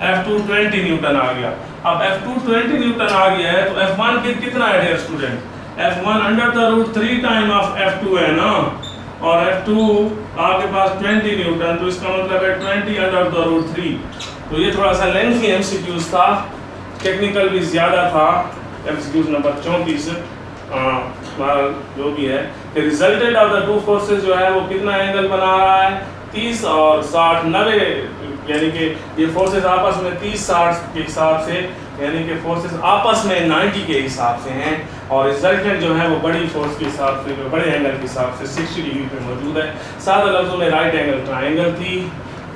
F2 20 न्यूटन आ गया। अब F2 20 न्यूटन आ गया है तो F1 कितना है dear student? F1 under the root 3 time of F2 है ना, और F2 आपके पास 20 न्यूटन, तो इसका मतलब है 20 अंडर द रूट 3। तो ये थोड़ा सा लेंथी एमसीक्यूज था, टेक्निकल भी ज़्यादा था। एमसीक्यूज नंबर 34 जो भी है कि resultant of the two forces जो है वो कितना एंगल बना रहा है? 30 और 60 90, यानी कि ये फोर्सेस आपस में 30-60 के हिसाब से, यानी कि फोर्सेस आपस में 90 के हिसाब से हैं, और रिजल्टेंट जो है वो बड़ी फोर्स के हिसाब से, बड़े एंगल के हिसाब से 60 डिग्री पे मौजूद है। सादा लफ्ज़ों में राइट एंगल ट्रायंगल थी,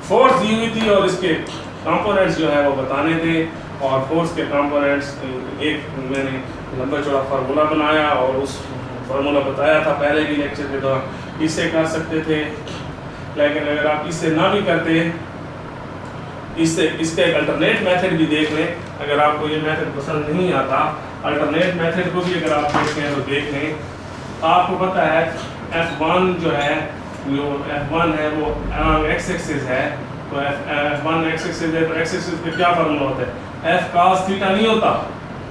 फोर्स दी हुई थी और इसके कंपोनेंट्स जो है वो बताने थे। और फोर्स के कंपोनेंट्स एक मैंने लंबा चौड़ा फार्मूला बनाया और उस फार्मूला बताया था पहले भी लेक्चर के दौरान। इससे कर सकते थे, लेकिन अगर आप इससे ना भी करते, इससे इसका एक अल्टरनेट मेथड भी देख लें। अगर आपको ये मेथड पसंद नहीं आता, अल्टरनेट मेथड को भी अगर आप देखें तो देख लें। आपको पता है F1 जो है, जो F1 है वो एक्स एक्सिस है, तो F1 एक्स एक्सिस है, तो एक्स एक्सिस पे क्या फार्मूला होता है? F cos थीटा नहीं होता,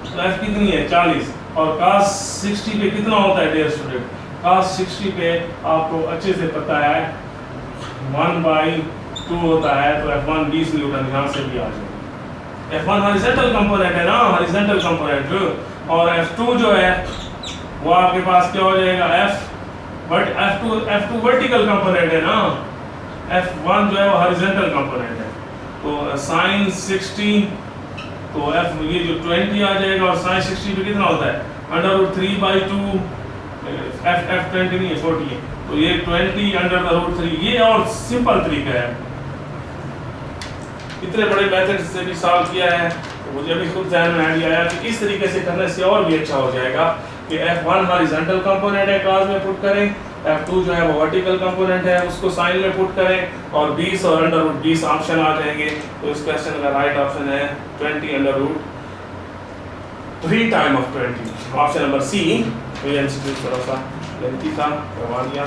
तो F कितनी है? 40, और cos 60 पे कितना होता है डियर स्टूडेंट? cos 60 पे आपको अच्छे से पता है 1/2 होता है, तो F1 20 न्यूटन यहाँ से भी आ जाएगा। F1 हॉरिजॉन्टल कंपोनेंट है ना, हॉरिजॉन्टल कंपोनेंट, और F2 जो है वो आपके पास क्या हो जाएगा? F2 वर्टिकल कंपोनेंट है ना, F1 जो है वो हॉरिजॉन्टल कंपोनेंट है। तो sin 60, तो F ये जो 20 आ जाएगा, और sin 60 पे कितना होता है? अंडर रूट 3/2, F 20 नहीं है 40 है, तो ये 20 अंडर द रूट 3। ये और सिंपल तरीका है, इतने बड़े मेथड से भी सॉल्व किया है, तो मुझे अभी खुद ध्यान में आइडिया आया कि इस तरीके से करने से और भी अच्छा हो जाएगा कि F1 हॉरिजॉन्टल कंपोनेंट है, cos में पुट करें, F2 जो है वो वर्टिकल कंपोनेंट है, उसको साइन में पुट करें, और 20 और अंडर रूट 20 ऑप्शन आ जाएंगे। तो इस क्वेश्चन का राइट ऑप्शन है 20 under root 3 time of 20, option number C. ये एमसीक्यू थोड़ा सा लेंथी था, करवा दिया।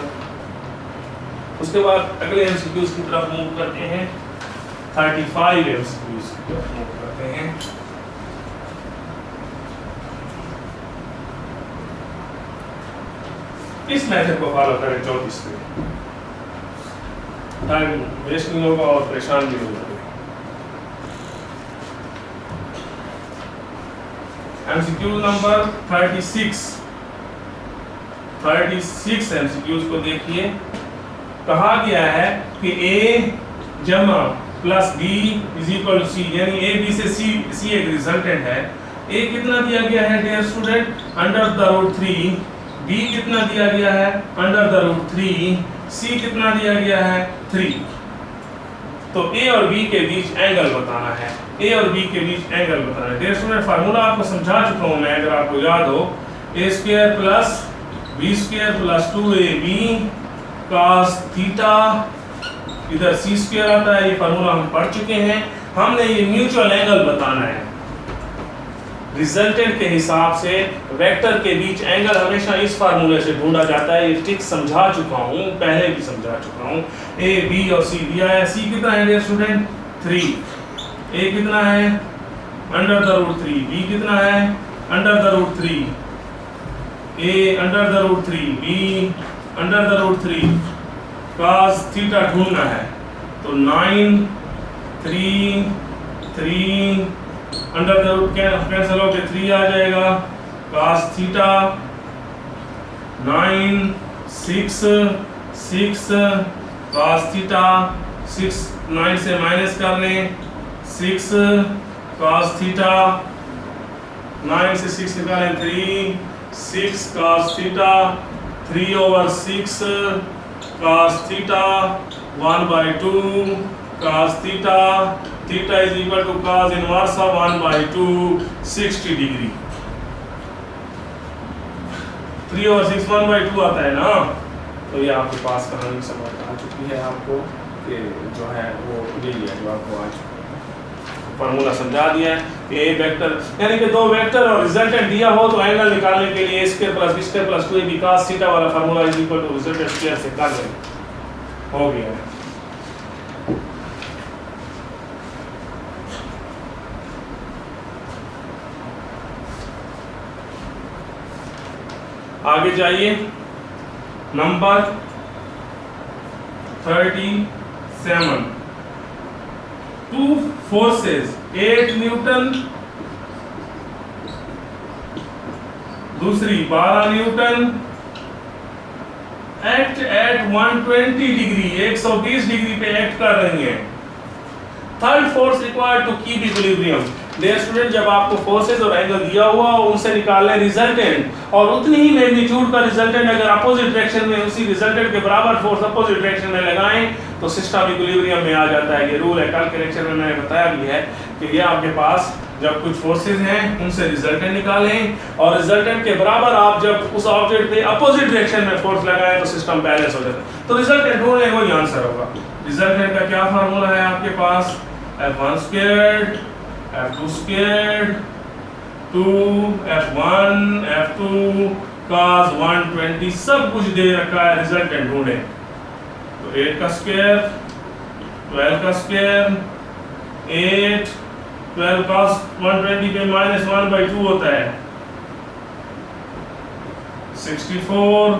उसके बाद अगले एमसीक्यूज की तरफ मूव करते हैं। 35 एमसीक्यूज की तरफ मूव करते हैं। इस मेथड को फॉलो करें 34 पे, टाइम वेस्ट नहीं होगा और परेशान भी नहीं होगा। एमसीक्यू नंबर 36 एमसीक्यूज को देखिए। कहा गया है कि A जमा plus B is equal to C, यानी A B से C एक रिजल्टेंट है। A कितना दिया गया है dear student? Under the root 3। B कितना दिया गया है? Under the root 3। C कितना दिया गया है? 3। तो A और B के बीच एंगल बताना है, A और B के बीच एंगल बताना है। डियर स्टूडेंट फार्मूला आपको समझा चुका हूं मैं, अगर आपको याद हो, A square plus B square plus 2AB cos theta, इधर C स्क्वायर आता है, ये फार्मूला हम पढ़ चुके हैं। हमने ये म्यूचुअल एंगल बताना है। रिजल्टेंट के हिसाब से वेक्टर के बीच एंगल हमेशा इस फार्मूले से ढूंढा जाता है। ये ट्रिक समझा चुका हूँ, पहले भी समझा चुका हूँ। A B और C दिया है। C कितना है डियर स्टूडेंट? 3। ए कितना है अंडर द रूट 3, बी कितना है under the root 3, A under the root 3, B under the root 3, cos theta ढूंढना है तो 9 3 3 अंडर द रूट कैंसिल हो के 3 आ जाएगा, cos थीटा 9 6 6 cos थीटा 6 9 से माइनस कर लें 6 cos थीटा 9 से 6 निकालें 3 6 cos theta 3/6 cos theta 1/2 cos theta theta is equal to cos inverse of 1/2 60 degree. 3/6 1/2 आता है ना, तो ये आपके पास कहानी समझ आ चुकी है आपको कि जो है वो यही है जो आपको आज फार्मूला समझा दिया है कि ए वेक्टर यानी कि दो वेक्टर और रिजल्टेंट दिया हो तो एंगल निकालने के लिए square plus B square plus 2ab cos theta वाला formula is equal to resultant square से कर लें, हो गया। आगे जाइए नंबर 37, टू फोर्सेस 8 न्यूटन दूसरी 12 newton act at 120 degree 120 degree पे एक्ट कर रही हैं। Third force required to keep equilibrium. Dear student, जब आपको फोर्सेस और एंगल दिया हुआ और उनसे निकालने रिजल्टेंट और उतनी ही मैग्नीट्यूड का रिजल्टेंट अगर अपोजिट डायरेक्शन में उसी रिजल्टेंट के बराबर फोर्स अपोजिट डायरेक्शन में लगाएं तो सिस्टम इक्विलिब्रियम में आ जाता है। ये रूल है, कल के लेक्चर में मैंने बताया भी है कि ये आपके पास जब कुछ फोर्सेस हैं उनसे रिजल्टेंट निकालें और रिजल्टेंट के बराबर आप जब उस ऑब्जेक्ट पे अपोजिट डायरेक्शन में फोर्स लगाएं तो सिस्टम बैलेंस हो जाता है। तो रिजल्टेंट ढूंढने वही आंसर होगा। रिजल्टेंट का क्या फार्मूला है आपके पास, F1 squared F2 squared 2 F1 F2 cos 120 सब कुछ दे रखा है, रिजल्टेंट ढूंढे तो 8 का स्क्वायर 12 का स्क्वायर 8 12 cos 120 पे -1/2 होता है 64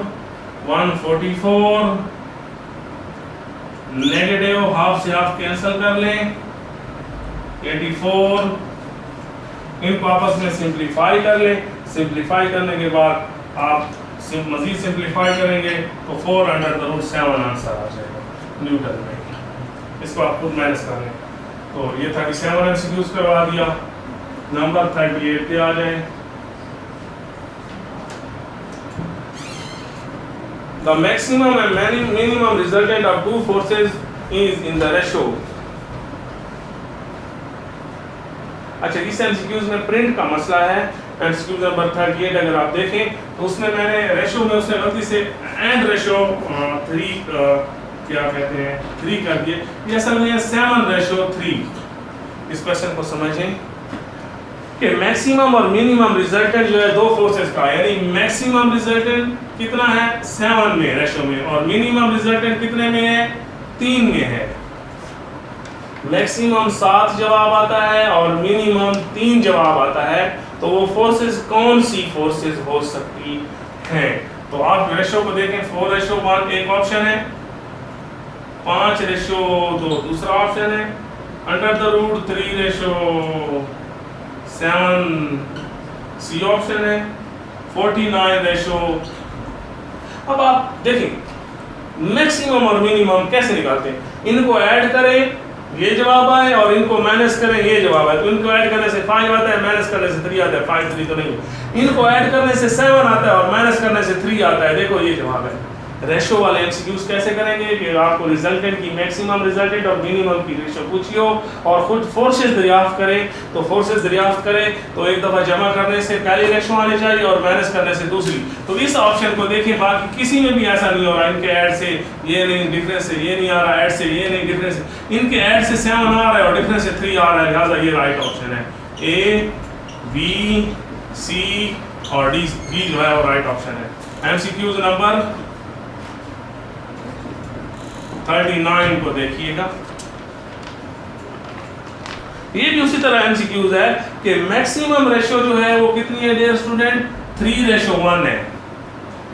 144 नेगेटिव हाफ से हाफ कैंसिल कर लें 84 इनको आपस में सिंप्लीफाई कर लें। सिंप्लीफाई करने के बाद आप मजीद सिंप्लीफाई करेंगे तो 4/7 आंसर आ जाएगा न्यूटन में। इसको आप खुद माइनस कर लें तो ये 37 एमसीक्यूज करवा दिया। नंबर 38 पे आ जाए। The maximum and minimum resultant of two forces is in the ratio। अच्छा, इस एमसीक्यूज में प्रिंट का मसला है। एमसीक्यूज नंबर 38 अगर आप देखें तो उसमें मैंने रेशो में उसने गलती से एंड रेशो 3 क्या कहते हैं 3 कर दिए, ये असल में 7:3। इस क्वेश्चन को समझें कि मैक्सिमम और मिनिमम रिजल्टेंट जो है दो फोर्सेस का, यानी मैक्सिमम रिजल्टेंट कितना है 7 में रेशो में और मिनिमम रिजल्टेंट कितने में है 3 में है। मैक्सिमम 7 जवाब आता है और मिनिमम 3 जवाब आता है, तो वो फोर्सेस कौन सी फोर्सेस हो सकती हैं। तो आप रेशो को देखें 4:1 एक ऑप्शन है, 5:2 दूसरा ऑप्शन है, √3:7 सी ऑप्शन है, 49:। अब आप देखें मैक्सिमम और मिनिमम कैसे निकालते हैं। इनको ऐड करें ये जवाब आए और इनको माइनस करें ये जवाब आए, तो इनको ऐड करने से 5 आता है, माइनस करने से 3 आता है। 5 3 तो नहीं, इनको ऐड करने से 7 आता है और माइनस करने से 3 आता है। देखो ये जवाब है। रेशो वाले एमसीक्यूज कैसे करेंगे कि आपको रिजल्टेंट की मैक्सिमम रिजल्टेंट और मिनिमम की रेशो पूछियो और खुद फोर्सेस दरियाफ्त करें। तो फोर्सेस दरियाफ्त करें तो एक दफ़ा जमा करने से पहली रेशो आनी चाहिए और माइनस करने से दूसरी। तो इस ऑप्शन को देखिए, बाकी किसी में भी ऐसा नहीं हो रहा। इनके ऐड से ये नहीं, डिफरेंस से ये नहीं आ रहा, ऐड से ये नहीं, डिफरेंस इनके ऐड से 7 आ रहा है और डिफरेंस से 3 आ रहा है। लिहाजा ये राइट ऑप्शन है। ए बी सी और डी जो है वो राइट ऑप्शन है। एमसीक्यूज नंबर 39 को देखिएगा। ये भी उसी तरह एमसीक्यूज है कि मैक्सिमम रेशियो जो है वो कितनी है डियर स्टूडेंट, 3:1 है।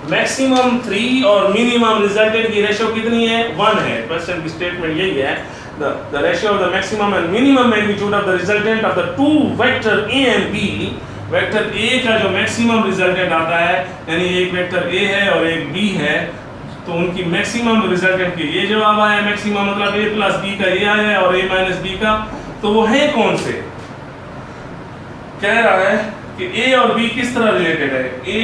मैक्सिमम 3 और मिनिमम रिजल्टेंट की रेशियो कितनी है, 1 है। क्वेश्चन की स्टेटमेंट यही है, the ratio of the maximum and minimum magnitude of the resultant of the two vector a and b, vector a का जो मैक्सिमम रिजल्टेंट आता है, यानी एक वेक्टर a है और एक b है, तो उनकी मैक्सिमम रिजल्टेंट के ये जवाब आया, मैक्सिमम मतलब a प्लस b का ये आया और a माइनस b का, तो वो है कौन से, कह रहा है कि a और b किस तरह रिलेटेड है। a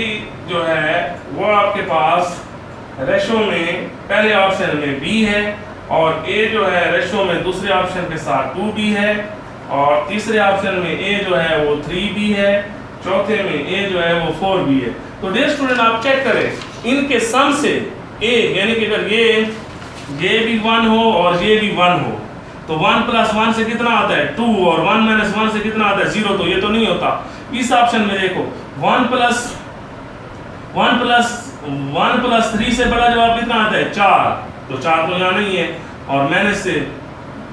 जो है वो आपके पास रेशो में पहले ऑप्शन में b है, और a जो है रेशो में दूसरे ऑप्शन के साथ 2b है, और तीसरे ऑप्शन में a जो है वो 3b है, चौथे में a जो है वो 4b है। तो डियर स्टूडेंट आप चेक करें इनके सम से a, यानी कि अगर ये भी 1 हो और ये भी 1 हो तो 1 + 1 से कितना आता है 2, और 1 - 1 से कितना आता है 0, तो ये तो नहीं होता। इस ऑप्शन में देखो 1 + 3 से बड़ा जवाब कितना आता है 4, तो 4 तो यहाँ नहीं है, और माइनस से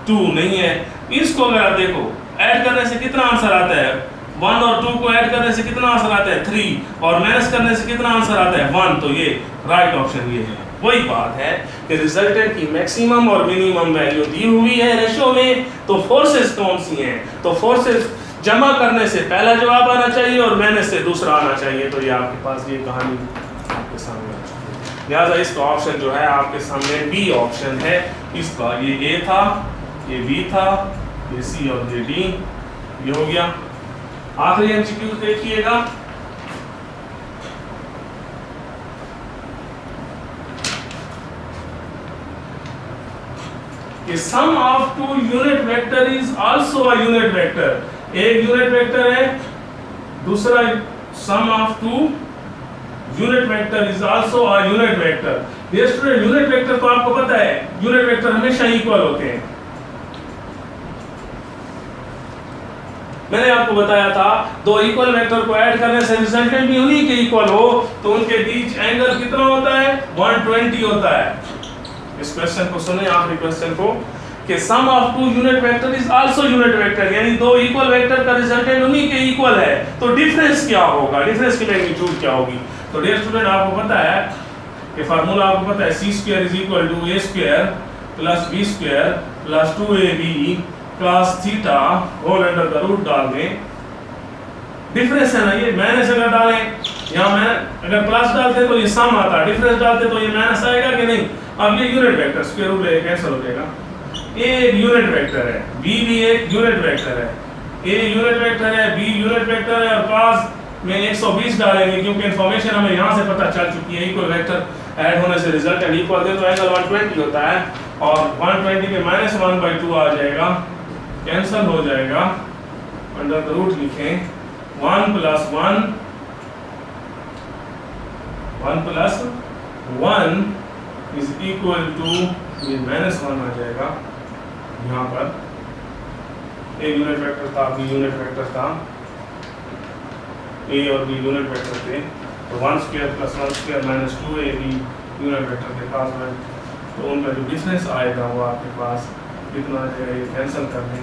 2 नहीं है। इसको अगर आप देखो ऐड करने से कितना आंसर आता है, 1 और 2 को ऐड करने से कितना आंसर आता है 3, और माइनस करने से कितना आंसर आता है 1, तो ये राइट ऑप्शन ये है। वही बात है कि रिजल्टेंट की मैक्सिमम और मिनिमम वैल्यू दी हुई है रेशो में, तो फोर्सेस कौन सी हैं, तो फोर्सेस जमा करने से पहला जवाब आना चाहिए और माइनस से दूसरा आना चाहिए। तो ये आपके पास ये कहानी आपके सामने आ चुकी है, लिहाजा इसका ऑप्शन जो है आपके सामने बी ऑप्शन है। इसका ये ए था, ये बी था, ये सी और ये डी, ये हो गया। आखिरी एमसीक्यू देखिएगा, कि sum of two unit vector is also a unit vector. एक यूनिट वेक्टर है, दूसरा sum of two unit vector is also a unit vector. Dear student unit vector तो आपको पता है यूनिट वेक्टर हमेशा इक्वल होते हैं। मैंने आपको बताया था दो इक्वल वेक्टर को ऐड करने से रिजल्टेंट भी उन्हीं के इक्वल हो, तो उनके बीच एंगल कितना होता है 120 होता है। इस क्वेश्चन को सुने, आखिरी क्वेश्चन को, कि sum of two unit vector is also unit vector, यानी दो इक्वल वेक्टर का रिजल्टेंट उन्हीं के इक्वल है, तो डिफरेंस क्या होगा, डिफरेंस की मैग्नीट्यूड क्या होगी। तो डियर स्टूडेंट आपको पता है कि फार्मूला आपको पता है c² = a² + b² + 2ab cos theta whole under the root डाल दें। डिफरेंस है ना, ये माइनस अगर डालें, यहाँ मैं अगर प्लस डालते तो ये सम आता, डिफरेंस डालते तो ये माइनस आएगा कि नहीं। अब ये यूनिट वेक्टर स्क्वायर रूट ले कैंसिल हो जाएगा। ए एक यूनिट वेक्टर है, बी भी एक यूनिट वेक्टर है, ए यूनिट वेक्टर है, बी यूनिट वेक्टर है, और cos में 120 डालेंगे क्योंकि इन्फॉर्मेशन हमें यहाँ से पता चल चुकी है। इक्वल वेक्टर ऐड होने से रिजल्टेंट इक्वल दे तो एंगल 120 होता है, और 120 पे -1/2 आ जाएगा, कैंसिल हो जाएगा, अंडर द रूट लिखें 1 + 1 इज इक्वल टू ये -1 आ जाएगा। यहाँ पर ए यूनिट वेक्टर था, बी यूनिट वेक्टर था, ए और बी यूनिट वेक्टर थे, तो 1² + 1² - 2ab यूनिट वेक्टर के पास में, तो उनका जो डिफरेंस आएगा वो आपके पास कितना आ जाएगा, ये कैंसिल कर दें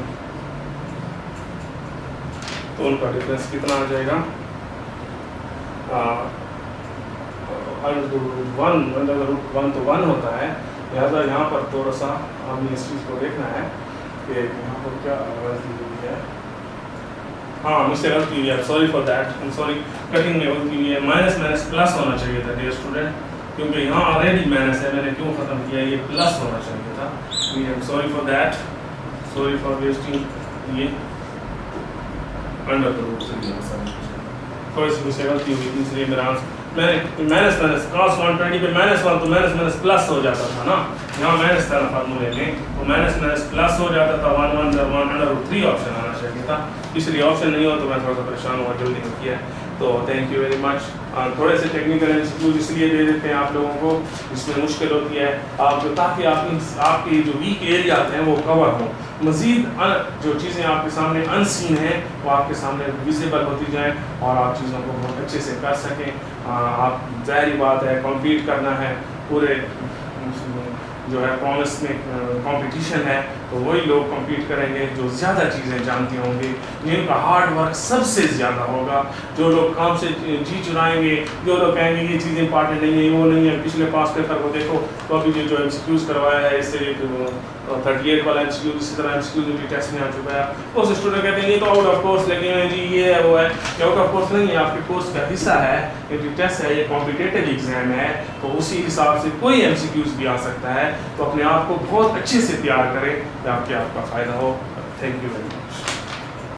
तो उनका डिफरेंस कितना आ जाएगा, √1 तो 1 होता है। लिहाजा यहाँ पर थोड़ा सा हमें इस चीज़ को देखना है कि यहाँ पर क्या गलती हुई है। हाँ, मुझसे गलती हुई है, sorry for that, I am sorry, cutting में गलती हुई है, माइनस प्लस होना चाहिए था डियर स्टूडेंट, क्योंकि यहाँ ऑलरेडी माइनस है, मैंने क्यों ख़त्म किया, ये प्लस होना चाहिए था। I am sorry for that, sorry for wasting ये अंडर द रूट से दिया सर, थोड़ी सी मुझसे गलती हुई थी, इसलिए मेरा आंसर मैंने माइनस cos 120 पे -1 तो माइनस प्लस हो जाता था ना, यहाँ माइनस था ना फार्मूले में, तो माइनस प्लस हो जाता था, 1 ऑप्शन आना चाहिए था, इसलिए ऑप्शन नहीं हो तो मैं थोड़ा सा परेशान हुआ, जल्दी में किया। तो थैंक यू वेरी मच। थोड़े से टेक्निकल एमसीक्यूज इसलिए दे देते हैं आप लोगों को, जिसमें मुश्किल होती है आप, ताकि आपकी जो वीक एरियाज हैं वो कवर हों, मज़ीद जो चीज़ें आपके सामने अनसीन हैं वो आपके सामने विजिबल होती जाएं और आप चीज़ों को बहुत अच्छे से कर सकें। आप ज़ाहिरी बात है कॉम्पीट करना है, पूरे जो है प्रॉमिस में कंपटीशन है, तो वही लोग कम्पीट करेंगे जो ज़्यादा चीज़ें जानते होंगे, जिनका हार्ड वर्क सबसे ज़्यादा होगा। जो लोग काम से जी चुराएंगे, जो लोग कहेंगे ये चीज़ इंपॉर्टेंट नहीं है, वो नहीं है, पिछले पास पेपर को देखो तो अभी जो एमसीक्यूज़ करवाया है इससे 38 वाला एमसीक्यू इसी तरह एमसीक्यू भी टेस्ट में आ चुका है। तो उस स्टूडेंट कहते हैं ये तो आउट ऑफ कोर्स, लेकिन जी ये है वो है, ये आउट ऑफ कोर्स नहीं है, आपके कोर्स का हिस्सा है, ये टेस्ट है, ये कॉम्पिटिटिव एग्जाम है, तो उसी हिसाब से कोई एमसीक्यूज़ भी आ सकता है। तो अपने आप को बहुत अच्छे से तैयार करें ताकि आपका फ़ायदा हो। Thank you very much.